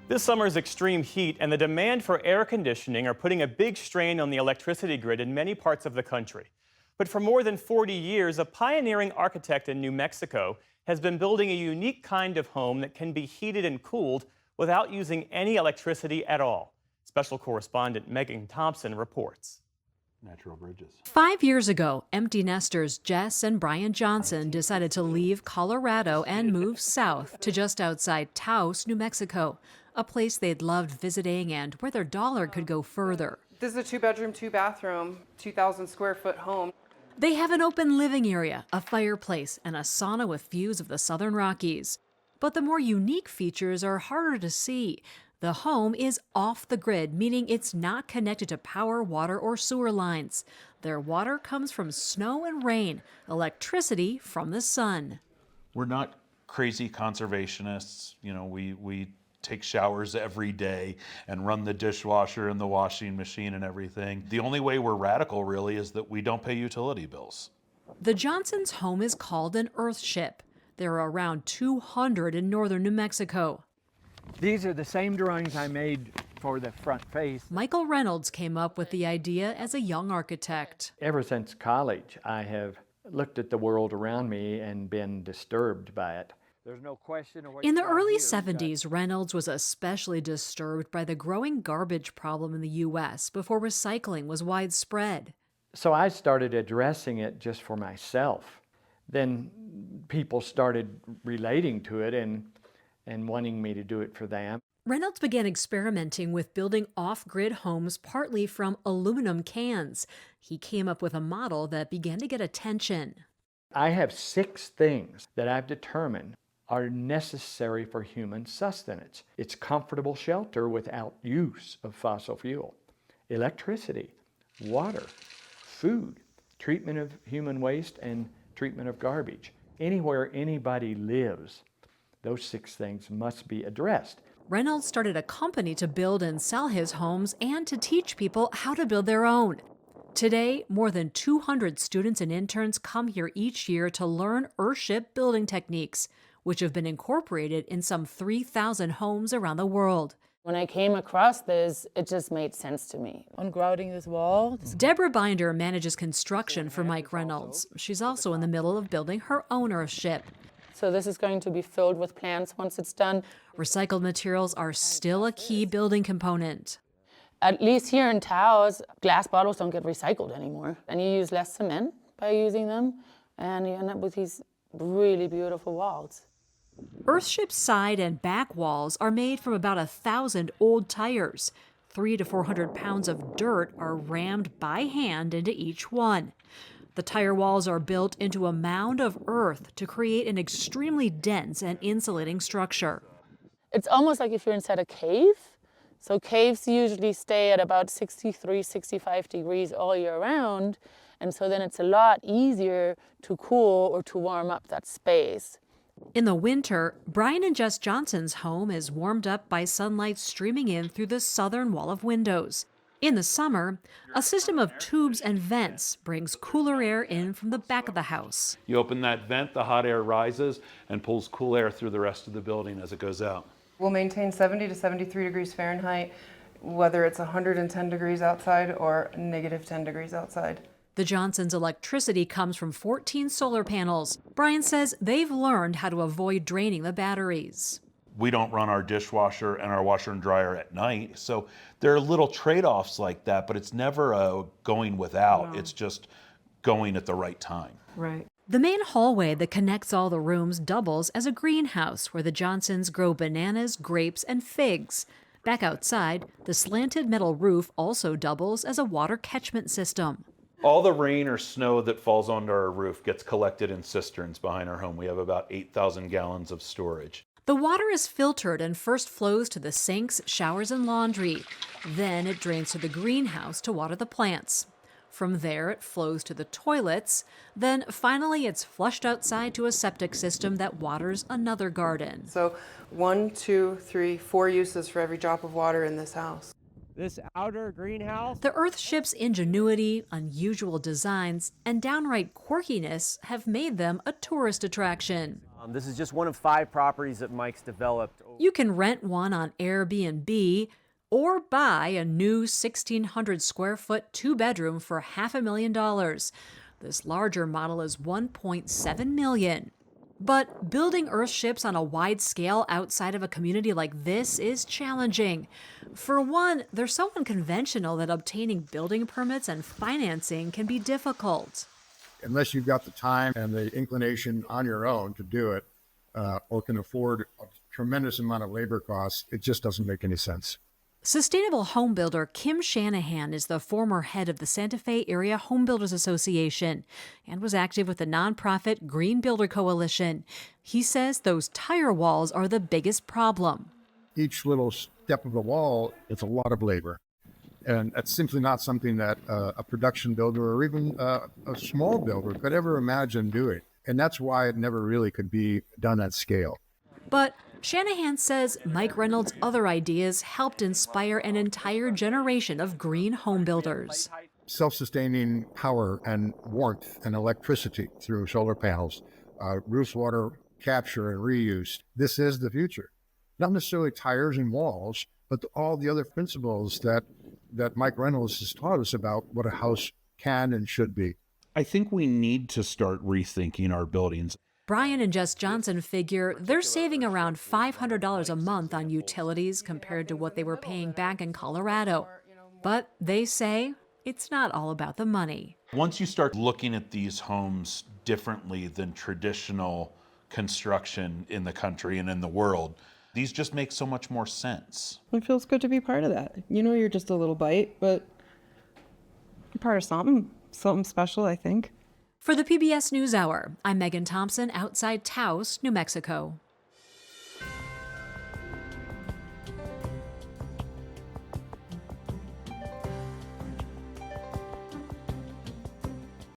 This summer's extreme heat and the demand for air conditioning are putting a big strain on the electricity grid in many parts of the country. But for more than 40 years, a pioneering architect in New Mexico has been building a unique kind of home that can be heated and cooled without using any electricity at all. Special correspondent Megan Thompson reports. Natural bridges. 5 years ago, empty nesters Jess and Brian Johnson decided to leave Colorado and move south to just outside Taos, New Mexico, a place they'd loved visiting and where their dollar could go further. This is a 2-bedroom, 2-bathroom, 2,000 square foot home. They have an open living area, a fireplace, and a sauna with views of the Southern Rockies. But the more unique features are harder to see. The home is off the grid, meaning it's not connected to power, water, or sewer lines. Their water comes from snow and rain, electricity from the sun. We're not crazy conservationists. You know, we take showers every day and run the dishwasher and the washing machine and everything. The only way we're radical really is that we don't pay utility bills. The Johnsons' home is called an Earthship. There are around 200 in northern New Mexico. These are the same drawings I made for the front face. Michael Reynolds came up with the idea as a young architect. Ever since college, I have looked at the world around me and been disturbed by it. There's no question of what In the you got early here. 70s, Reynolds was especially disturbed by the growing garbage problem in the U.S. before recycling was widespread. So I started addressing it just for myself. Then people started relating to it and wanting me to do it for them. Reynolds began experimenting with building off-grid homes partly from aluminum cans. He came up with a model that began to get attention. I have 6 things that I've determined are necessary for human sustenance. It's comfortable shelter without use of fossil fuel, electricity, water, food, treatment of human waste, and treatment of garbage. Anywhere anybody lives, those 6 things must be addressed. Reynolds started a company to build and sell his homes and to teach people how to build their own. Today, more than 200 students and interns come here each year to learn Earthship building techniques, which have been incorporated in some 3,000 homes around the world. When I came across this, it just made sense to me. Ungrouting this wall. Deborah Binder manages construction for Mike Reynolds. She's also in the middle of building her own Earthship. So this is going to be filled with plants once it's done. Recycled materials are still a key building component. At least here in Taos, glass bottles don't get recycled anymore. And you use less cement by using them, and you end up with these really beautiful walls. Earthship's side and back walls are made from about 1,000 old tires. 300 to 400 pounds of dirt are rammed by hand into each one. The tire walls are built into a mound of earth to create an extremely dense and insulating structure. It's almost like if you're inside a cave. So caves usually stay at about 63, 65 degrees all year round. And so then it's a lot easier to cool or to warm up that space. In the winter, Brian and Jess Johnson's home is warmed up by sunlight streaming in through the southern wall of windows. In the summer, a system of tubes and vents brings cooler air in from the back of the house. You open that vent, the hot air rises and pulls cool air through the rest of the building as it goes out. We'll maintain 70 to 73 degrees Fahrenheit, whether it's 110 degrees outside or negative 10 degrees outside. The Johnsons' electricity comes from 14 solar panels. Brian says they've learned how to avoid draining the batteries. We don't run our dishwasher and our washer and dryer at night, so there are little trade-offs like that, but it's never a going without. No. It's just going at the right time. Right. The main hallway that connects all the rooms doubles as a greenhouse where the Johnsons grow bananas, grapes, and figs. Back outside, the slanted metal roof also doubles as a water catchment system. All the rain or snow that falls onto our roof gets collected in cisterns behind our home. We have about 8,000 gallons of storage. The water is filtered and first flows to the sinks, showers, and laundry. Then it drains to the greenhouse to water the plants. From there, it flows to the toilets. Then finally, it's flushed outside to a septic system that waters another garden. So 1, 2, 3, 4 uses for every drop of water in this house. This outer greenhouse. The Earthship's ingenuity, unusual designs, and downright quirkiness have made them a tourist attraction. This is just one of 5 properties that Mike's developed. You can rent one on Airbnb or buy a new 1,600 square foot 2-bedroom for $500,000. This larger model is $1.7 million. But building Earthships on a wide scale outside of a community like this is challenging. For one, they're so unconventional that obtaining building permits and financing can be difficult. Unless you've got the time and the inclination on your own to do it, or can afford a tremendous amount of labor costs, it just doesn't make any sense. Sustainable home builder Kim Shanahan is the former head of the Santa Fe Area Home Builders Association and was active with the nonprofit Green Builder Coalition. He says those tire walls are the biggest problem. Each little step of the wall, it's a lot of labor. And that's simply not something that a production builder or even a small builder could ever imagine doing. And that's why it never really could be done at scale. But Shanahan says Mike Reynolds' other ideas helped inspire an entire generation of green home builders. Self-sustaining power and warmth and electricity through solar panels, roof water capture and reuse. This is the future. Not necessarily tires and walls, but all the other principles that Mike Reynolds has taught us about what a house can and should be. I think we need to start rethinking our buildings. Brian and Jess Johnson figure they're saving around $500 a month on utilities compared to what they were paying back in Colorado. But they say it's not all about the money. Once you start looking at these homes differently than traditional construction in the country and in the world, these just make so much more sense. It feels good to be part of that. You know, you're just a little bite, but you're part of something special, I think. For the PBS NewsHour, I'm Megan Thompson outside Taos, New Mexico.